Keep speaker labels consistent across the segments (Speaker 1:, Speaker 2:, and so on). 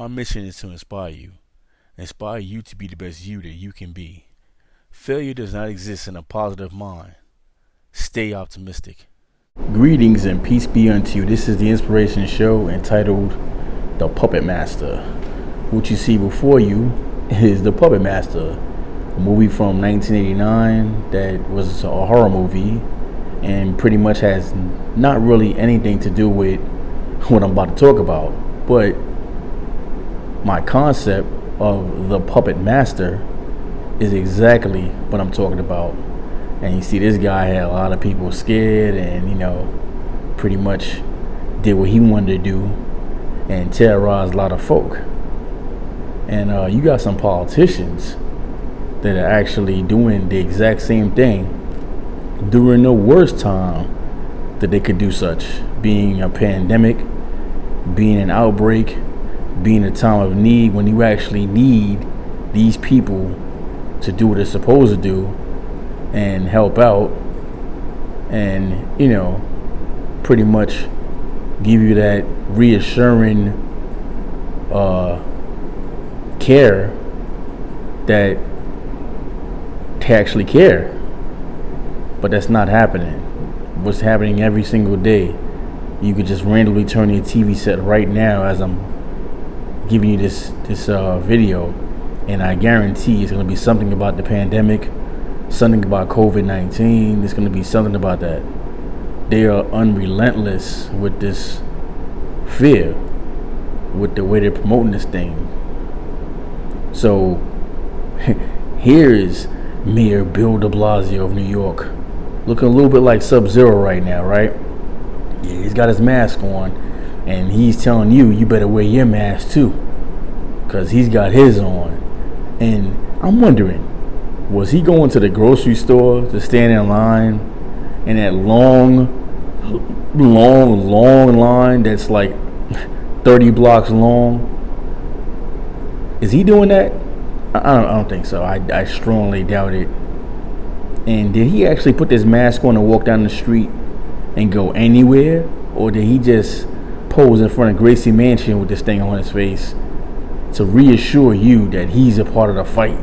Speaker 1: My mission is to inspire you to be the best you that you can be. Failure does not exist in a positive mind. Stay optimistic. Greetings and peace be unto you. This is the Inspiration Show entitled The Puppet Master. What you see before you is The Puppet Master, a movie from 1989 that was a horror movie and pretty much has not really anything to do with what I'm about to talk about. But my concept of The Puppet Master is exactly what I'm talking about. And you see, this guy had a lot of people scared and, pretty much did what he wanted to do and terrorized a lot of folk. And you got some politicians that are actually doing the exact same thing during the worst time that they could do such, being a pandemic, being an outbreak, being a time of need when you actually need these people to do what they're supposed to do and help out and, pretty much give you that reassuring care that they actually care. But that's not happening. What's happening every single day? You could just randomly turn your TV set right now as I'm giving you this video, and I guarantee it's going to be something about the pandemic, something about COVID-19. There's going to be something about that. They are unrelentless with this fear, with the way they're promoting this thing. So here is Mayor Bill de Blasio of New York, looking a little bit like Sub-Zero right now, right? Yeah, he's got his mask on, and he's telling you better wear your mask too, because he's got his on. And I'm wondering, was he going to the grocery store to stand in line in that long line that's like 30 blocks long? Is he doing that? I don't think so. I strongly doubt it. And did he actually put this mask on and walk down the street and go anywhere? Or did he just pose in front of Gracie Mansion with this thing on his face to reassure you that he's a part of the fight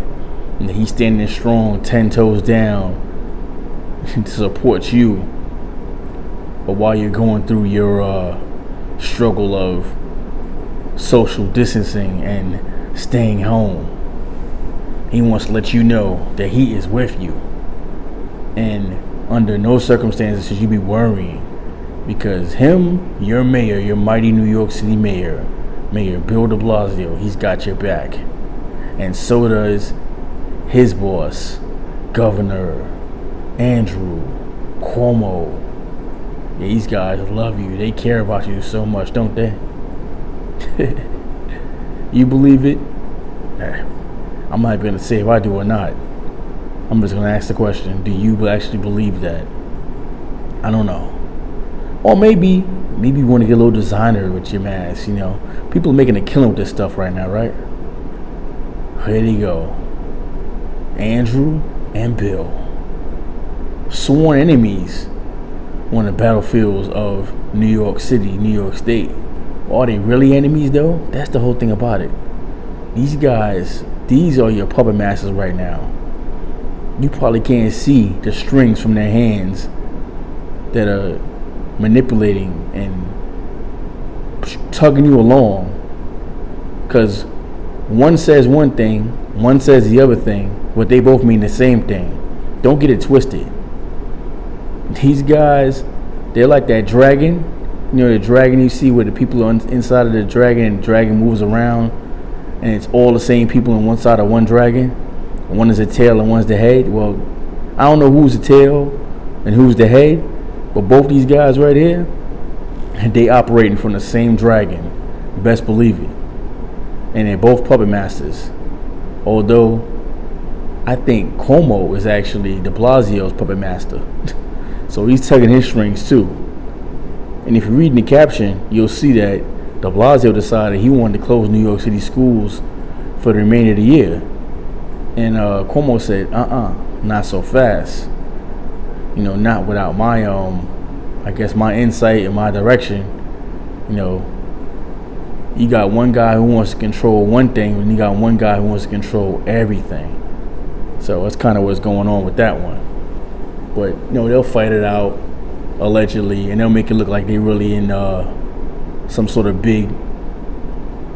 Speaker 1: and that he's standing strong, 10 toes down to support you? But while you're going through your struggle of social distancing and staying home, he wants to let you know that he is with you. And under no circumstances should you be worrying, because him, your mayor, your mighty New York City mayor, Mayor Bill de Blasio, he's got your back. And so does his boss, Governor Andrew Cuomo. Yeah, these guys love you. They care about you so much, don't they? You believe it? I'm not going to say if I do or not. I'm just going to ask the question, do you actually believe that? I don't know. Or maybe you want to get a little designer with your mask, People are making a killing with this stuff right now, right? Here they go. Andrew and Bill. Sworn enemies on the battlefields of New York City, New York State. Are they really enemies, though? That's the whole thing about it. These guys, these are your puppet masters right now. You probably can't see the strings from their hands that are manipulating and tugging you along, because one says one thing, one says the other thing, but they both mean the same thing. Don't get it twisted. These guys, they're like that dragon. The dragon you see where the people are inside of the dragon and the dragon moves around and it's all the same people on one side of one dragon. One is the tail and one's the head. Well, I don't know who's the tail and who's the head, but both these guys right here, they operating from the same dragon. Best believe it. And they're both puppet masters. Although I think Cuomo is actually de Blasio's puppet master. So he's tugging his strings too. And if you read in the caption, you'll see that de Blasio decided he wanted to close New York City schools for the remainder of the year. And Cuomo said, not so fast. Not without my, my insight and my direction. You got one guy who wants to control one thing, and you got one guy who wants to control everything. So that's kind of what's going on with that one. But they'll fight it out allegedly, and they'll make it look like they really in some sort of big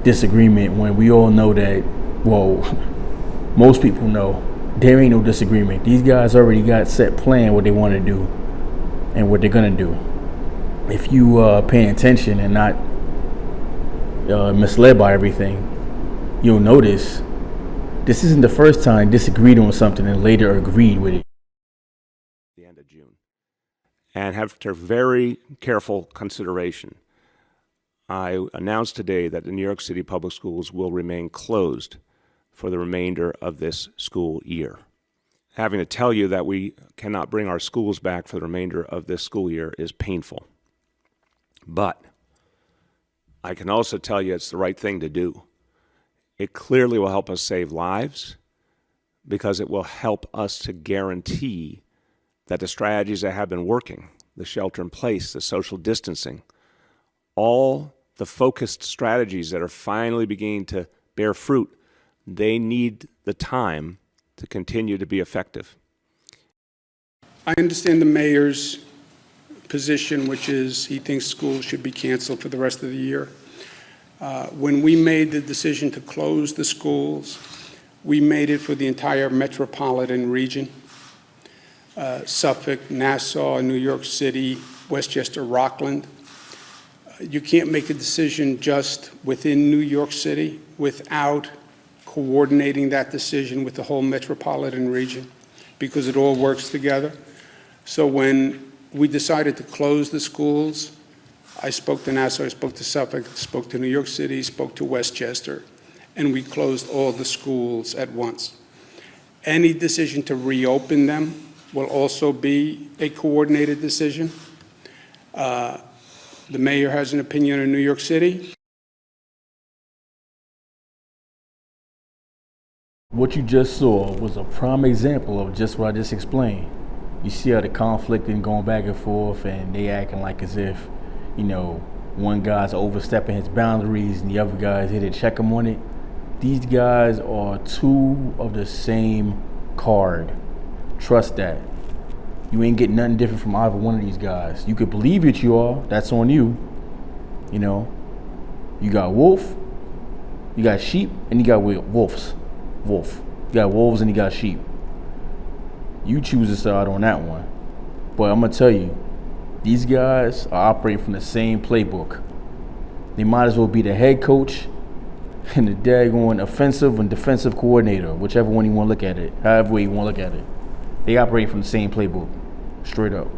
Speaker 1: disagreement, when we all know that, well, most people know there ain't no disagreement. These guys already got set plan what they want to do and what they're gonna do. If you paying attention and not misled by everything, you'll notice this isn't the first time disagreed on something and later agreed with it.
Speaker 2: The end of June. And after very careful consideration, I announced today that the New York City Public Schools will remain closed for the remainder of this school year. Having to tell you that we cannot bring our schools back for the remainder of this school year is painful. But I can also tell you it's the right thing to do. It clearly will help us save lives, because it will help us to guarantee that the strategies that have been working, the shelter in place, the social distancing, all the focused strategies that are finally beginning to bear fruit, they need the time to continue to be effective.
Speaker 3: I understand the mayor's position, which is he thinks schools should be canceled for the rest of the year. When we made the decision to close the schools, we made it for the entire metropolitan region, Suffolk, Nassau, New York City, Westchester, Rockland. You can't make a decision just within New York City without coordinating that decision with the whole metropolitan region, because it all works together. So when we decided to close the schools, I spoke to Nassau, I spoke to Suffolk, spoke to New York City, spoke to Westchester, and we closed all the schools at once. Any decision to reopen them will also be a coordinated decision. The mayor has an opinion in New York City.
Speaker 1: What you just saw was a prime example of just what I just explained. You see how the conflict and going back and forth, and they acting like as if, one guy's overstepping his boundaries and the other guy's here to check him on it. These guys are two of the same card. Trust that. You ain't getting nothing different from either one of these guys. You could believe it, you are. That's on you. You got wolf, you got sheep, and you got wolves. Wolf. You got wolves and you got sheep. You choose to side on that one. But I'm going to tell you, these guys are operating from the same playbook. They might as well be the head coach and the daggone offensive and defensive coordinator, whichever one you want to look at it, however way you want to look at it. They operate from the same playbook, straight up.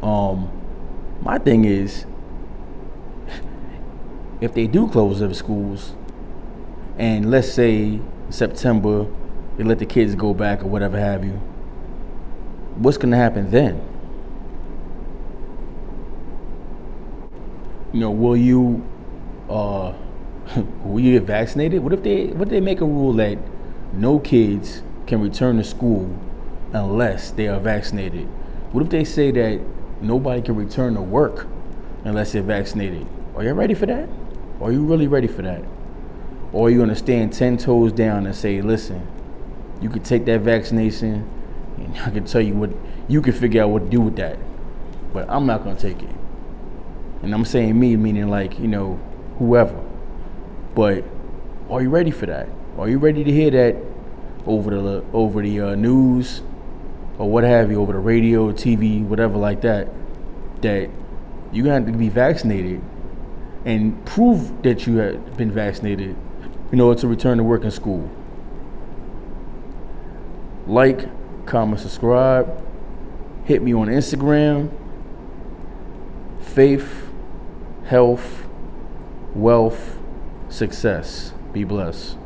Speaker 1: My thing is, if they do close their schools, and let's say September, they let the kids go back or whatever have you, what's going to happen then? Will you will you get vaccinated? What if they make a rule that no kids can return to school unless they are vaccinated? What if they say that nobody can return to work unless they're vaccinated? Are you ready for that? Are you really ready for that? Or are you going to stand 10 toes down and say, listen, you could take that vaccination and I can tell you what, you can figure out what to do with that, but I'm not going to take it. And I'm saying me, meaning like, whoever. But are you ready for that? Are you ready to hear that over the news or what have you, over the radio, TV, whatever like that, that you're going to have to be vaccinated and prove that you have been vaccinated in order to return to work in school? Like, comment, subscribe. Hit me on Instagram. Faith, health, wealth, success. Be blessed.